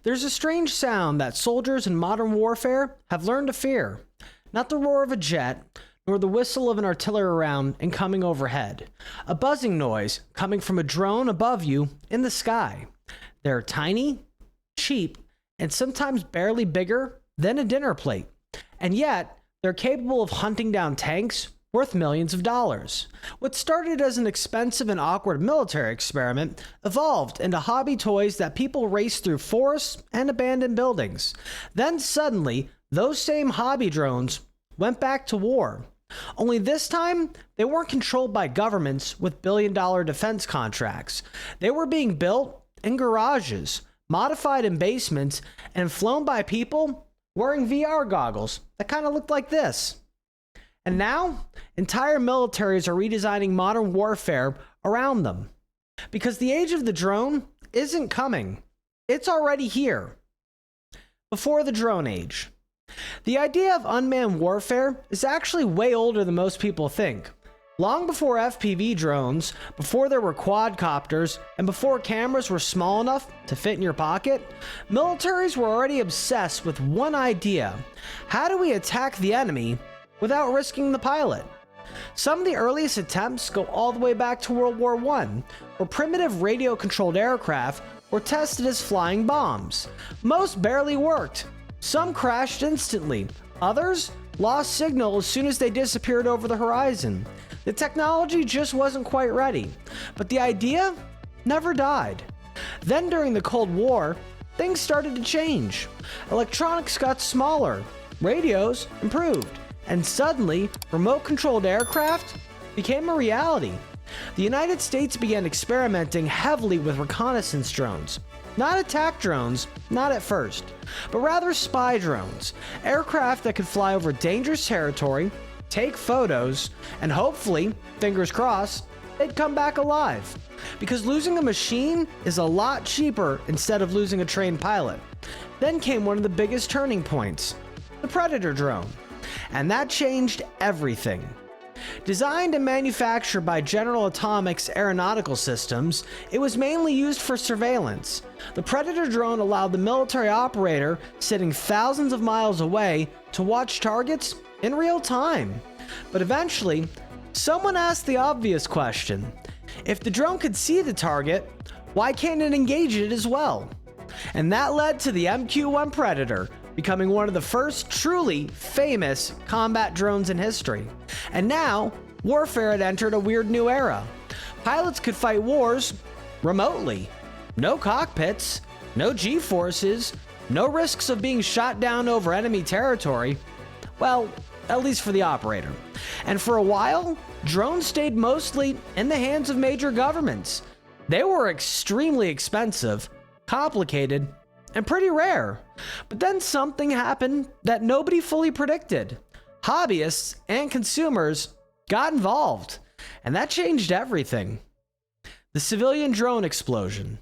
There's a strange sound that soldiers in modern warfare have learned to fear. Not the roar of a jet, nor the whistle of an artillery round incoming overhead. A buzzing noise coming from a drone above you in the sky. They're tiny, cheap, and sometimes barely bigger than a dinner plate. And yet, they're capable of hunting down tanks worth millions of dollars. What started as an expensive and awkward military experiment evolved into hobby toys that people raced through forests and abandoned buildings. Then suddenly, those same hobby drones went back to war. Only this time, they weren't controlled by governments with billion-dollar defense contracts. They were being built in garages, modified in basements, and flown by people wearing VR goggles that kind of looked like this. And now, entire militaries are redesigning modern warfare around them. Because the age of the drone isn't coming. It's already here. Before the drone age. The idea of unmanned warfare is actually way older than most people think. Long before FPV drones, before there were quadcopters, and before cameras were small enough to fit in your pocket, militaries were already obsessed with one idea. How do we attack the enemy without risking the pilot? Some of the earliest attempts go all the way back to World War I, where primitive radio-controlled aircraft were tested as flying bombs. Most barely worked. Some crashed instantly. Others lost signal as soon as they disappeared over the horizon. The technology just wasn't quite ready, but the idea never died. Then during the Cold War, things started to change. Electronics got smaller, radios improved, and suddenly remote-controlled aircraft became a reality. The United States began experimenting heavily with reconnaissance drones. Not attack drones, not at first, but rather spy drones, aircraft that could fly over dangerous territory, take photos, and hopefully, fingers crossed, they'd come back alive. Because losing a machine is a lot cheaper instead of losing a trained pilot. Then came one of the biggest turning points, the Predator drone. And that changed everything. Designed and manufactured by General Atomics Aeronautical Systems, it was mainly used for surveillance. The Predator drone allowed the military operator sitting thousands of miles away to watch targets in real time. But eventually, someone asked the obvious question. If the drone could see the target, why can't it engage it as well? And that led to the MQ-1 Predator, becoming one of the first truly famous combat drones in history. And now, warfare had entered a weird new era. Pilots could fight wars remotely. No cockpits, no G-forces, no risks of being shot down over enemy territory. Well, at least for the operator. And for a while, drones stayed mostly in the hands of major governments. They were extremely expensive, complicated, and pretty rare. But then something happened that nobody fully predicted. Hobbyists and consumers got involved, and that changed everything. The civilian drone explosion.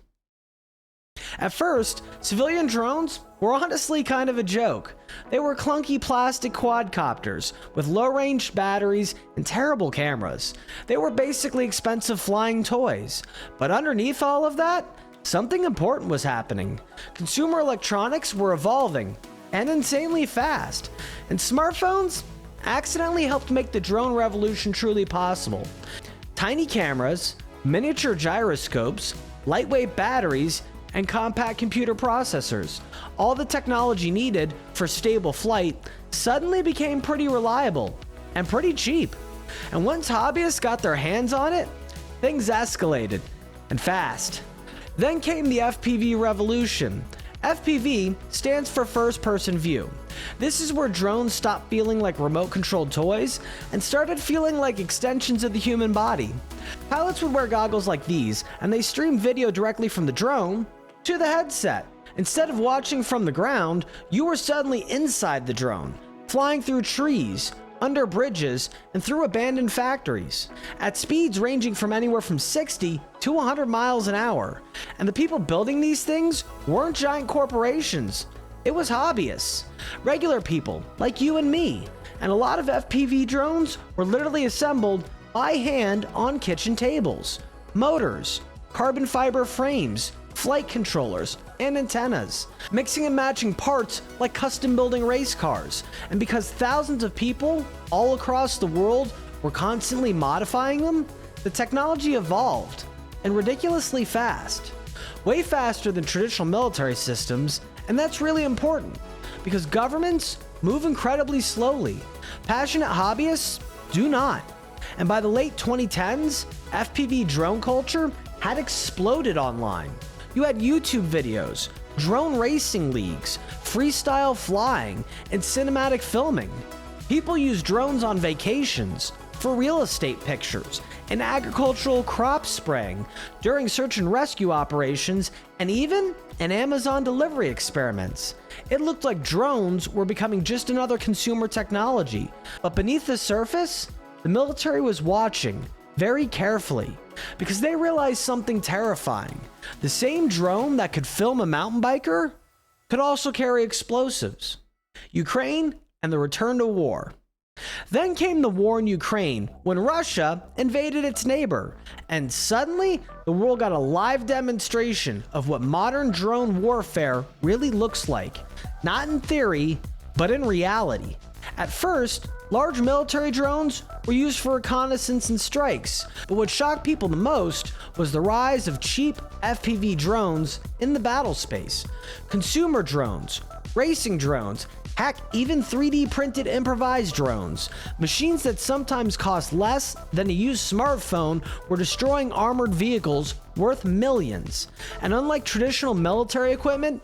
At first, civilian drones were honestly kind of a joke. They were clunky plastic quadcopters with low-range batteries and terrible cameras. They were basically expensive flying toys. But underneath all of that, something important was happening. Consumer electronics were evolving, and insanely fast. And smartphones accidentally helped make the drone revolution truly possible. Tiny cameras, miniature gyroscopes, lightweight batteries, and compact computer processors, all the technology needed for stable flight, suddenly became pretty reliable and pretty cheap. And once hobbyists got their hands on it, things escalated, and fast. Then came the FPV revolution. FPV stands for first person view. This is where drones stopped feeling like remote controlled toys and started feeling like extensions of the human body. Pilots would wear goggles like these, and they streamed video directly from the drone to the headset. Instead of watching from the ground, you were suddenly inside the drone, flying through trees, under bridges, and through abandoned factories, at speeds ranging from anywhere from 60 to 100 miles an hour. And the people building these things weren't giant corporations. It was hobbyists, regular people like you and me. And a lot of FPV drones were literally assembled by hand on kitchen tables. Motors, carbon fiber frames, flight controllers, and antennas, mixing and matching parts like custom building race cars. And because thousands of people all across the world were constantly modifying them, the technology evolved, and ridiculously fast. Way faster than traditional military systems, and that's really important, because governments move incredibly slowly. Passionate hobbyists do not. And by the late 2010s, FPV drone culture had exploded online. You had YouTube videos, drone racing leagues, freestyle flying, and cinematic filming. People use drones on vacations, for real estate pictures, and agricultural crop spraying, during search and rescue operations, and even in Amazon delivery experiments. It looked like drones were becoming just another consumer technology, but beneath the surface, the military was watching very carefully, because they realized something terrifying. The same drone that could film a mountain biker could also carry explosives. Ukraine and the return to war. Then came the war in Ukraine, when Russia invaded its neighbor, and suddenly the world got a live demonstration of what modern drone warfare really looks like. Not in theory, but in reality. At first, large military drones were used for reconnaissance and strikes, but what shocked people the most was the rise of cheap FPV drones in the battle space. Consumer drones, racing drones, heck, even 3D printed improvised drones. Machines that sometimes cost less than a used smartphone were destroying armored vehicles worth millions. And unlike traditional military equipment,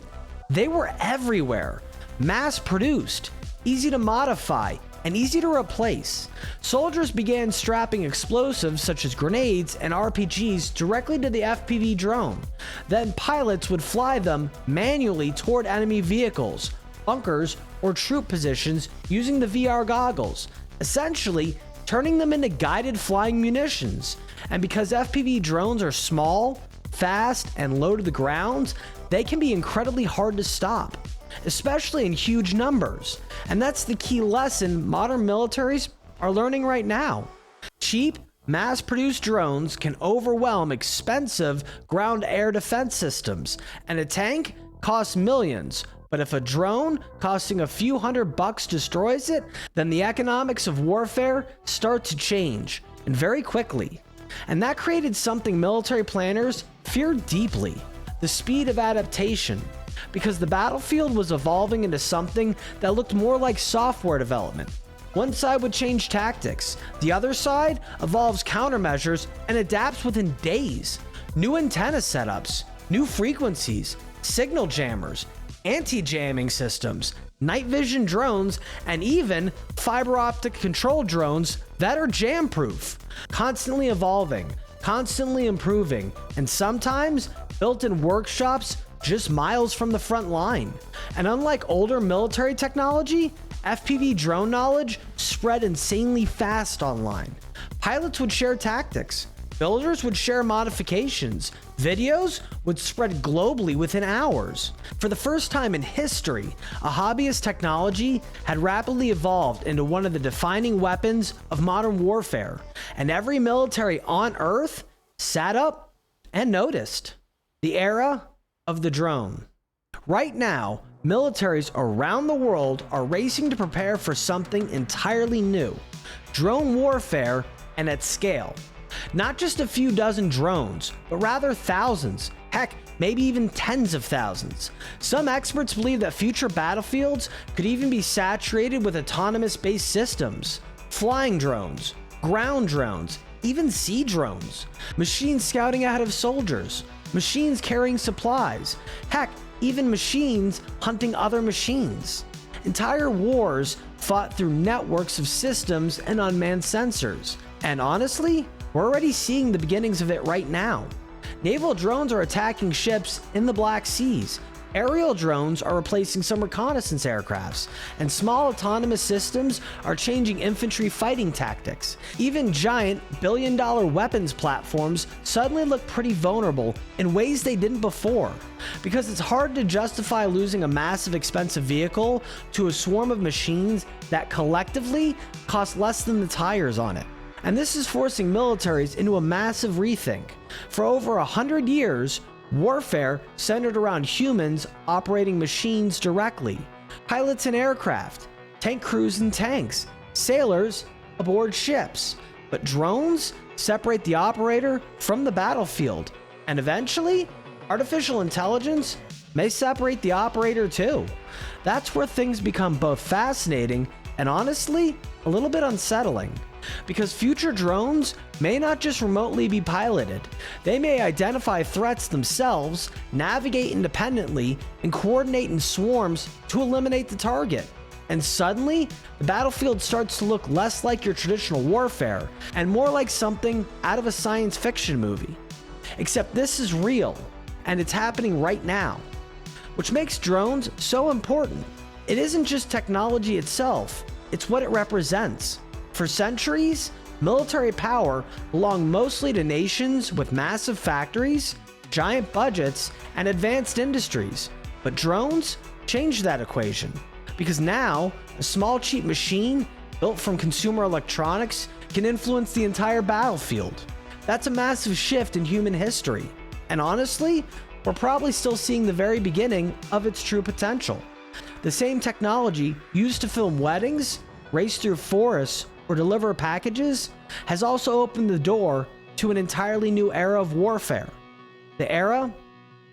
they were everywhere. Mass produced, easy to modify, and easy to replace. Soldiers began strapping explosives such as grenades and RPGs directly to the FPV drone. Then pilots would fly them manually toward enemy vehicles, bunkers, or troop positions using the VR goggles, essentially turning them into guided flying munitions. And because FPV drones are small, fast, and low to the ground, they can be incredibly hard to stop, especially in huge numbers. And that's the key lesson modern militaries are learning right now. Cheap, mass-produced drones can overwhelm expensive ground-air defense systems, and a tank costs millions. But if a drone costing a few $100 destroys it, then the economics of warfare start to change, and very quickly. And that created something military planners feared deeply: the speed of adaptation. Because the battlefield was evolving into something that looked more like software development. One side would change tactics, the other side evolves countermeasures and adapts within days. New antenna setups, new frequencies, signal jammers, anti-jamming systems, night vision drones, and even fiber optic control drones that are jam-proof. Constantly evolving, constantly improving, and sometimes built in workshops just miles from the front line. And unlike older military technology, FPV drone knowledge spread insanely fast online. Pilots would share tactics, builders would share modifications, videos would spread globally within hours. For the first time in history, a hobbyist technology had rapidly evolved into one of the defining weapons of modern warfare, and every military on Earth sat up and noticed. The era of the drone. Right now, militaries around the world are racing to prepare for something entirely new: drone warfare, and at scale. Not just a few dozen drones, but rather thousands, heck, maybe even tens of thousands. Some experts believe that future battlefields could even be saturated with autonomous-based systems. Flying drones, ground drones, even sea drones. Machines scouting ahead of soldiers. Machines carrying supplies. Heck, even machines hunting other machines. Entire wars fought through networks of systems and unmanned sensors. And honestly, we're already seeing the beginnings of it right now. Naval drones are attacking ships in the Black Seas. Aerial drones are replacing some reconnaissance aircrafts, and small autonomous systems are changing infantry fighting tactics. Even giant billion-dollar weapons platforms suddenly look pretty vulnerable in ways they didn't before, because it's hard to justify losing a massive expensive vehicle to a swarm of machines that collectively cost less than the tires on it. And this is forcing militaries into a massive rethink. For over 100 years, Warfare centered around humans operating machines directly, pilots in aircraft, tank crews in tanks, sailors aboard ships. But drones separate the operator from the battlefield, and eventually, artificial intelligence may separate the operator too. That's where things become both fascinating and honestly, a little bit unsettling. Because future drones may not just remotely be piloted, they may identify threats themselves, navigate independently, and coordinate in swarms to eliminate the target. And suddenly, the battlefield starts to look less like your traditional warfare and more like something out of a science fiction movie. Except this is real, and it's happening right now. Which makes drones so important. It isn't just technology itself, it's what it represents. For centuries, military power belonged mostly to nations with massive factories, giant budgets, and advanced industries. But drones changed that equation. Because now, a small cheap machine built from consumer electronics can influence the entire battlefield. That's a massive shift in human history. And honestly, we're probably still seeing the very beginning of its true potential. The same technology used to film weddings, race through forests, or deliver packages has also opened the door to an entirely new era of warfare. The era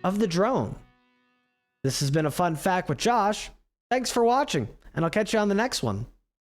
of the drone. This has been a fun fact with Josh. Thanks for watching, and I'll catch you on the next one.